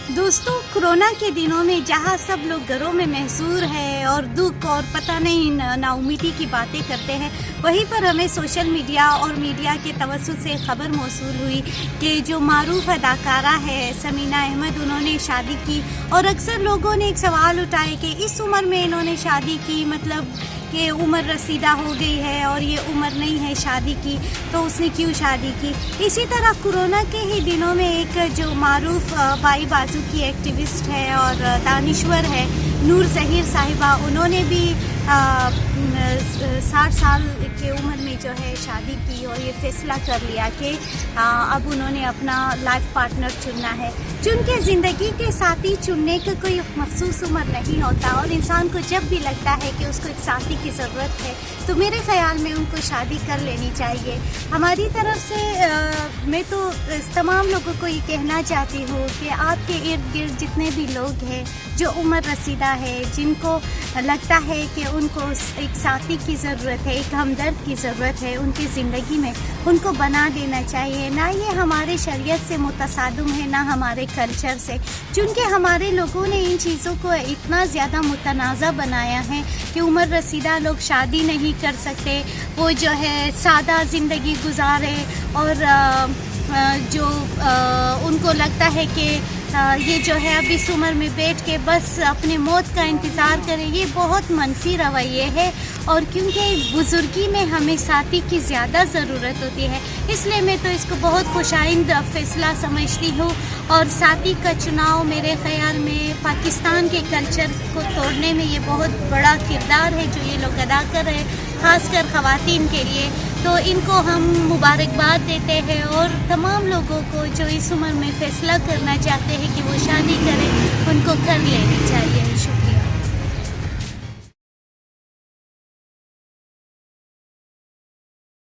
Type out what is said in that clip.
دوستوں، کورونا کے دنوں میں جہاں سب لوگ گھروں میں محصور ہے اور دکھ اور پتہ نہیں نا امیدی کی باتیں کرتے ہیں، وہیں پر ہمیں سوشل میڈیا اور میڈیا کے توسط سے خبر موصول ہوئی کہ جو معروف اداکارہ ہے سمینا احمد، انہوں نے شادی کی. اور اکثر لوگوں نے ایک سوال اٹھائے کہ اس عمر میں انہوں نے شادی کی، مطلب کہ عمر رسیدہ ہو گئی ہے اور یہ عمر نہیں ہے شادی کی، تو اس نے کیوں شادی کی. اسی طرح کورونا کے ہی دنوں میں ایک جو معروف بائی بازو کی ایکٹیوسٹ ہے اور دانشور ہے نور ظہیر صاحبہ، انہوں نے بھی 60 سال کی عمر میں جو ہے شادی کی اور یہ فیصلہ کر لیا کہ اب انہوں نے اپنا لائف پارٹنر چننا ہے. چونکہ زندگی کے ساتھی چننے کا کوئی مخصوص عمر نہیں ہوتا، اور انسان کو جب بھی لگتا ہے کہ اس کو ایک ساتھی کی ضرورت ہے تو میرے خیال میں ان کو شادی کر لینی چاہیے. ہماری طرف سے میں تو تمام لوگوں کو یہ کہنا چاہتی ہوں کہ آپ کے ارد گرد جتنے بھی لوگ ہیں جو عمر رسیدہ ہے، جن کو لگتا ہے کہ ان کو ایک ساتھی کی ضرورت ہے، ایک ہمدرد کی ضرورت ہے ان کی زندگی میں، ان کو بنا دینا چاہیے. نہ یہ ہمارے شریعت سے متصادم ہے، نہ ہمارے کلچر سے، چونکہ ہمارے لوگوں نے ان چیزوں کو اتنا زیادہ متنازع بنایا ہے کہ عمر رسیدہ لوگ شادی نہیں کر سکتے، وہ جو ہے سادہ زندگی گزارے، اور جو ان کو لگتا ہے کہ یہ جو ہے اب اس عمر میں بیٹھ کے بس اپنے موت کا انتظار کریں. یہ بہت منفی رویے ہے، اور کیونکہ بزرگی میں ہمیں ساتھی کی زیادہ ضرورت ہوتی ہے، اس لیے میں تو اس کو بہت خوشائند فیصلہ سمجھتی ہوں. اور ساتھی کا چناؤ میرے خیال میں پاکستان کے کلچر کو توڑنے میں یہ بہت بڑا کردار ہے جو یہ لوگ ادا کر رہے ہیں، خاص کر خواتین کے لیے. تو ان کو ہم مبارکباد دیتے ہیں، اور تمام لوگوں کو جو اس عمر میں فیصلہ کرنا چاہتے ہیں کہ وہ شادی کریں، ان کو کر لیں.